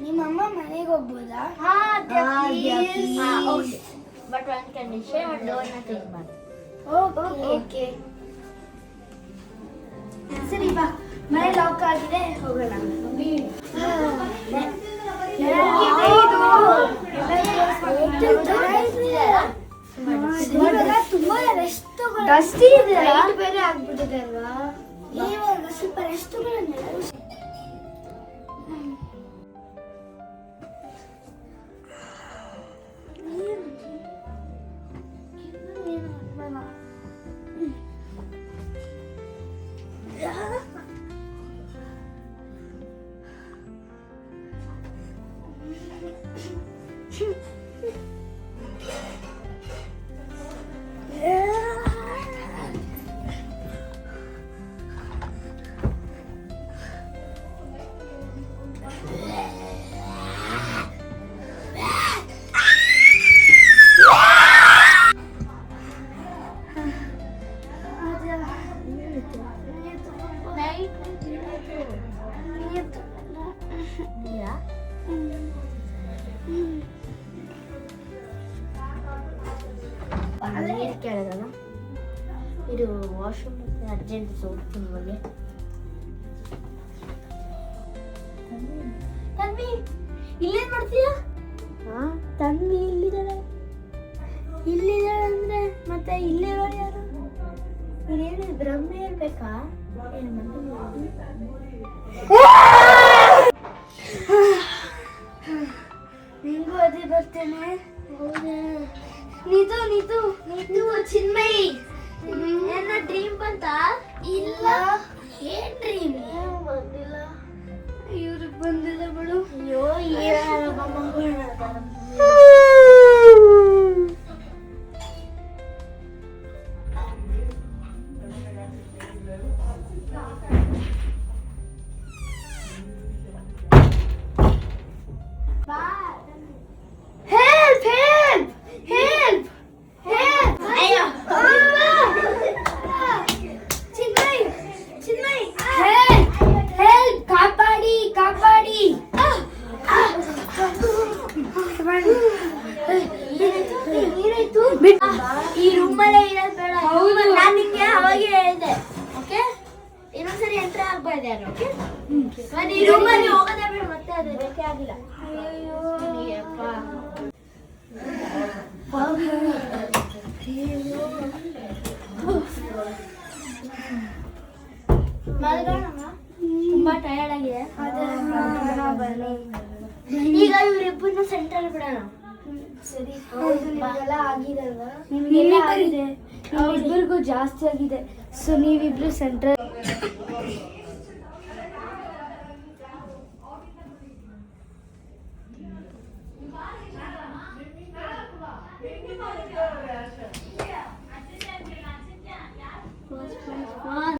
ನಿಮ್ಮಮ್ಮ ಮನೆಗೆ ಹೋಗ್ಬೋದಾ? ಬಟ್ ಒಂದು ಕಂಡೀಷನ್, ಒಂದು ಡೋರ್ನ ಕ್ಲೀನ್ ಮಾಡಿ. ಓಕೆ ಸರಿ ಬಾ, ಮನೆ ಲಾಕ್ ಆಗಿದೆ, ಹೋಗೋಣ. ತುಂಬಾ ಡಸ್ಟ್ ಇದೆ, ಬೇರೆ ಆಗ್ಬಿಟ್ಟಿದೆ ಅಲ್ವಾ? ಇವಾಗ ಸ್ವಲ್ಪ ರೆಸ್ಟ್ ತಗೊಳ್ಳೋಣ. ನೀರು ಕೇಳಿದಲ್ಲ, ಇದು ವಾಶ್ರೂಮ್ ಅರ್ಜೆಂಟ್ ಹೋಗ್ತೀನಿ ಬಗ್ಗೆ. ತನ್ವಿ ಇಲ್ಲೇನ್ ಮಾಡ್ತೀಯ? ತನ್ವಿ ಇಲ್ಲಿದ್ದಾಳೆ ಅಂದ್ರೆ ಮತ್ತೆ ಇಲ್ಲಿರೋರು ಯಾರು? ಇದೇನು ಬ್ರಹ್ಮೆ ಇರ್ಬೇಕಾ? ನಿಂಗೂ ಅದೇ ಬರ್ತೇನೆ. ನೀತು ಚಿನ್ಮಯಿ, ನನ್ನ ಡ್ರೀಮ್ ಬಂತ? ಇಲ್ಲ, ಏನ್ ಡ್ರೀಮ್? ಬಂದಿಲ್ಲ. ಇವ್ರಿಗೆ ಬಂದಿಲ್ಲ ಬಿಡು. ಅಯ್ಯೋ ಈ ರೂಮಲ್ಲೇ ಇರೋದು ಬೇಡ. ನಾನು ನಿಂಗೆ ಅವಾಗೇ ಹೇಳಿದೆ, ಓಕೆ? ಇನ್ನೊಂದ್ಸರಿ ಎಂಟ್ರ್ ಆಗ್ಬಾರ್ದು ಯಾರು, ಓಕೆ? ಈ ರೂಮಲ್ಲಿ ಹೋಗೋದೇ ಬೇಡ, ಮತ್ತೆ ಅದು ಬೇಕೇ ಆಗಿಲ್ಲ. ತುಂಬಾ ಟಯರ್ಡ್ ಆಗಿದೆ. ಈಗ ಇವರಿಬ್ಬರನ್ನ ಸೆಂಟ್ರಲ್ ಬಿಡೋಣ. ಸರಿ, ನಿಮಗೆಲ್ಲ ಆಗಿದಲ್ವಾ? ನಿಮಗೆಲ್ಲ ಆಗಿದೆ, ಇಬ್ಬರಿಗೂ ಜಾಸ್ತಿ ಆಗಿದೆ. ಸೊ ನೀವಿಬ್ರು ಸೆಂಟ್ರಲ್